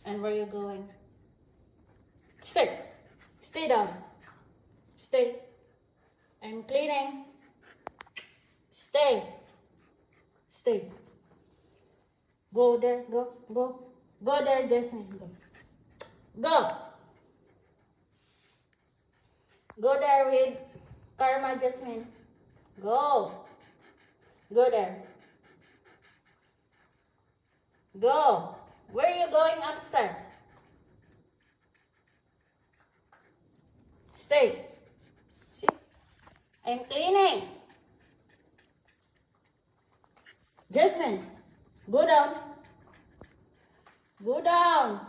And where you going? Stay. Stay down. Stay. I'm cleaning. Stay. Stay. Go there. Go. Go. Go there, Jasmine. Go. Go. Go there with Karma, Jasmine. Go. Go there. Go. Where are you going upstairs? Stay. See? I'm cleaning. Jasmine, go down. Go down.